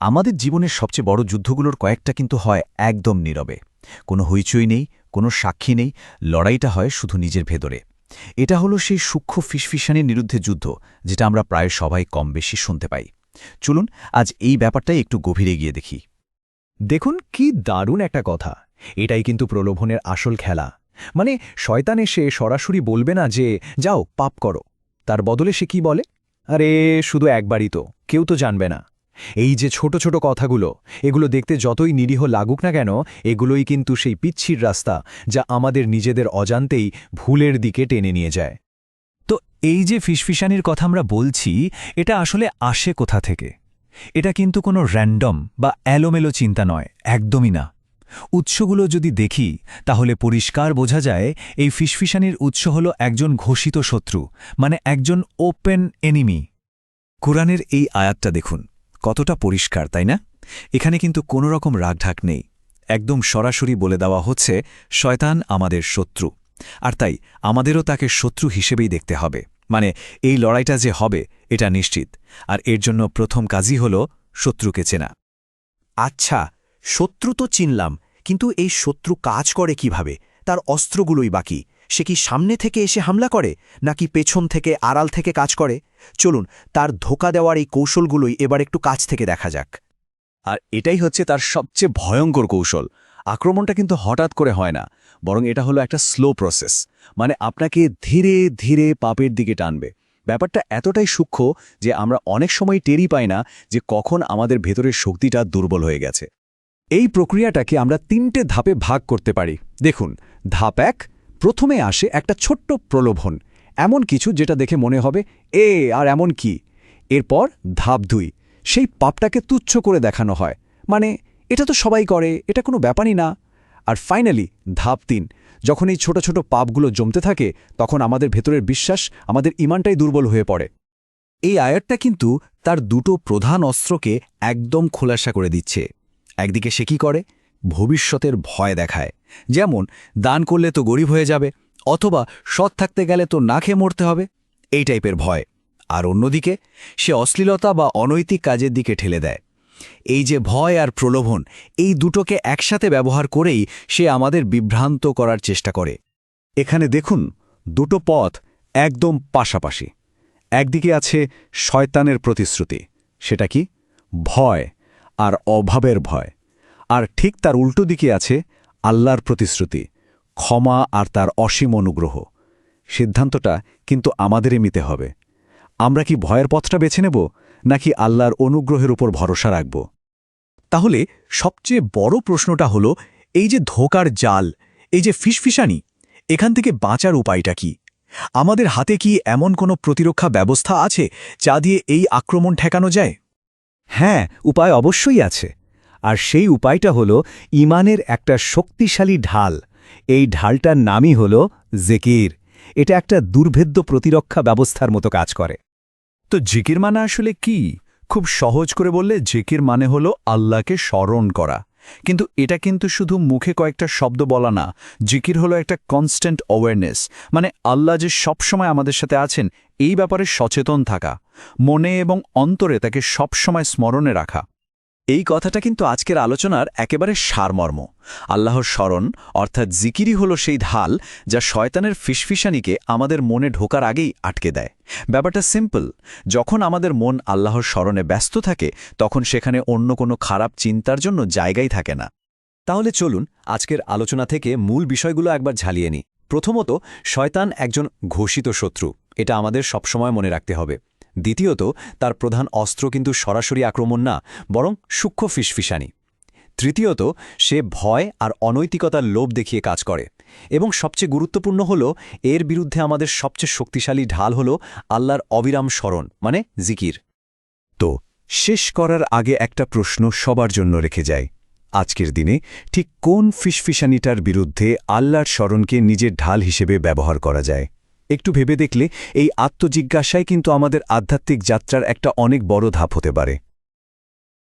আমাদের জীবনের সবচেয়ে বড় যুদ্ধগুলোর কয়েকটা কিন্তু হয় একদম নীরবে। কোনো হইচই নেই, কোনো সাক্ষী নেই, লড়াইটা হয় শুধু নিজের ভেতরে। এটা হলো সেই সূক্ষ্ম ফিসফিসানির বিরুদ্ধে যুদ্ধ, যেটা আমরা প্রায় সবাই কম বেশি শুনতে পাই। চলুন আজ এই ব্যাপারটাই একটু গভীরে গিয়ে দেখি। দেখুন কি দারুণ একটা কথা। এটাই কিন্তু প্রলোভনের আসল খেলা। মানে শয়তান এসে সরাসরি বলবে না যে যাও পাপ করো। তার বদলে সে কি বলে, আরে শুধু একবারই তো, কেউ তো জানবে না। এই যে ছোট ছোট কথাগুলো, এগুলো দেখতে যতই নিরীহ লাগুক না কেন, এগুলোই কিন্তু সেই পিচ্ছির রাস্তা, যা আমাদের নিজেদের অজান্তেই ভুলের দিকে টেনে নিয়ে যায়। তো এই যে ফিসফিসানির কথা আমরা বলছি, এটা আসলে আসে কোথা থেকে? এটা কিন্তু কোনো র্যান্ডম বা এলোমেলো চিন্তা নয়, একদমই না। উৎসগুলো যদি দেখি তাহলে পরিষ্কার বোঝা যায় এই ফিসফিসানির উৎস হল একজন ঘোষিত শত্রু, মানে একজন ওপেন এনিমি। কোরআনের এই আয়াতটা দেখুন, কতটা পরিষ্কার তাই না? এখানে কিন্তু কোনো রকম রাগঢাক নেই, একদম সরাসরি বলে দেওয়া হচ্ছে শয়তান আমাদের শত্রু, আর তাই আমাদেরও তাকে শত্রু হিসেবেই দেখতে হবে। মানে এই লড়াইটা যে হবে এটা নিশ্চিত, আর এর জন্য প্রথম কাজই হল শত্রুকে চেনা। আচ্ছা, শত্রু তো চিনলাম, কিন্তু এই শত্রু কাজ করে কিভাবে? তার অস্ত্রগুলোই বাকি। সে কি সামনে থেকে এসে হামলা করে, নাকি পেছন থেকে আড়াল থেকে কাজ করে? চলুন তার ধোঁকা দেওয়ার এই কৌশলগুলোই এবার একটু কাছ থেকে দেখা যাক। আর এটাই হচ্ছে তার সবচেয়ে ভয়ঙ্কর কৌশল। আক্রমণটা কিন্তু হঠাৎ করে হয় না, বরং এটা হলো একটা স্লো প্রসেস। মানে আপনাকে ধীরে ধীরে পাপের দিকে টানবে। ব্যাপারটা এতটাই সূক্ষ্ম যে আমরা অনেক সময় টেরই পাই না যে কখন আমাদের ভেতরের শক্তিটা দুর্বল হয়ে গেছে। এই প্রক্রিয়াটাকে আমরা ৩টে ধাপে ভাগ করতে পারি। দেখুন, ধাপ ১, প্রথমে আসে একটা ছোট্ট প্রলোভন, এমন কিছু যেটা দেখে মনে হবে আর এমন কি। এরপর ধাপ ২, সেই পাপটাকে তুচ্ছ করে দেখানো হয়, মানে এটা তো সবাই করে, এটা কোনো ব্যাপারই না। আর ফাইনালি ধাপ ৩, যখন এই ছোট ছোট পাপগুলো জমতে থাকে, তখন আমাদের ভেতরের বিশ্বাস, আমাদের ইমানটাই দুর্বল হয়ে পড়ে। এই আয়াতটা কিন্তু তার দুটো প্রধান অস্ত্রকে একদম খোলাসা করে দিচ্ছে। একদিকে সে কি করে? ভবিষ্যতের ভয় দেখায়, যেমন দান করলে তো গরিব হয়ে যাবে, অথবা সৎ থাকতে গেলে তো না খেয়ে মরতে হবে, এই টাইপের ভয়। আর অন্যদিকে সে অশ্লীলতা বা অনৈতিক কাজের দিকে ঠেলে দেয়। এই যে ভয় আর প্রলোভন, এই দুটোকে একসাথে ব্যবহার করেই সে আমাদের বিভ্রান্ত করার চেষ্টা করে। এখানে দেখুন, দুটো পথ একদম পাশাপাশি। একদিকে আছে শয়তানের প্রতিশ্রুতি, সেটা কি? ভয় আর অভাবের ভয়। আর ঠিক তার উল্টো দিকে আছে আল্লাহর প্রতিশ্রুতি, ক্ষমা আর তার অসীম অনুগ্রহ। সিদ্ধান্তটা কিন্তু আমাদেরই নিতে হবে। আমরা কি ভয়ের পথটা বেছে নেব, নাকি আল্লাহর অনুগ্রহের উপর ভরসা রাখব? তাহলে সবচেয়ে বড় প্রশ্নটা হলো, এই যে ধোঁকার জাল, এই যে ফিসফিসানি, এখান থেকে বাঁচার উপায়টা কি? আমাদের হাতে কি এমন কোনো প্রতিরক্ষা ব্যবস্থা আছে যা দিয়ে এই আক্রমণ ঠেকানো যায়? হ্যাঁ, উপায় অবশ্যই আছে। আর সেই উপায়টা হলো ইমানের একটা শক্তিশালী ঢাল। এই ঢালটার নামই হলো জিকির। এটা একটা দুর্ভেদ্য প্রতিরক্ষা ব্যবস্থার মতো কাজ করে। তো জিকির মানে আসলে কি? খুব সহজ করে বললে জিকির মানে হলো আল্লাহকে স্মরণ করা। কিন্তু এটা কিন্তু শুধু মুখে কয়েকটা শব্দ বলা না। জিকির হলো একটা কনস্ট্যান্ট অ্যাওয়ারনেস, মানে আল্লাহ যে সবসময় আমাদের সাথে আছেন এই ব্যাপারে সচেতন থাকা, মনে এবং অন্তরে তাকে সবসময় স্মরণে রাখা। এই কথাটা কিন্তু আজকের আলোচনার একেবারে সারমর্ম। আল্লাহর স্মরণ অর্থাৎ জিকিরই হলো সেই ঢাল যা শয়তানের ফিসফিসানিকে আমাদের মনে ঢোকার আগেই আটকে দেয়। ব্যাপারটা সিম্পল, যখন আমাদের মন আল্লাহর স্মরণে ব্যস্ত থাকে তখন সেখানে অন্য কোনো খারাপ চিন্তার জন্য জায়গাই থাকে না। তাহলে চলুন আজকের আলোচনা থেকে মূল বিষয়গুলো একবার ঝালিয়ে নিই। প্রথমত, শয়তান একজন ঘোষিত শত্রু, এটা আমাদের সবসময় মনে রাখতে হবে। দ্বিতীয়ত, তার প্রধান অস্ত্র কিন্তু সরাসরি আক্রমণ না, বরং সূক্ষ্ম ফিসফিসানি। তৃতীয়ত, সে ভয় আর অনৈতিকতার লোভ দেখিয়ে কাজ করে। এবং সবচেয়ে গুরুত্বপূর্ণ হল, এর বিরুদ্ধে আমাদের সবচেয়ে শক্তিশালী ঢাল হল আল্লাহর অবিরাম স্মরণ, মানে জিকির। তো শেষ করার আগে একটা প্রশ্ন সবার জন্য রেখে যায়। আজকের দিনে ঠিক কোন ফিসফিসানিটার বিরুদ্ধে আল্লাহর স্মরণকে নিজের ঢাল হিসেবে ব্যবহার করা যায়? একটু ভেবে দেখলে এই আত্মজিজ্ঞাসাই কিন্তু আমাদের আধ্যাত্মিক যাত্রার একটা অনেক বড় ধাপ হতে পারে।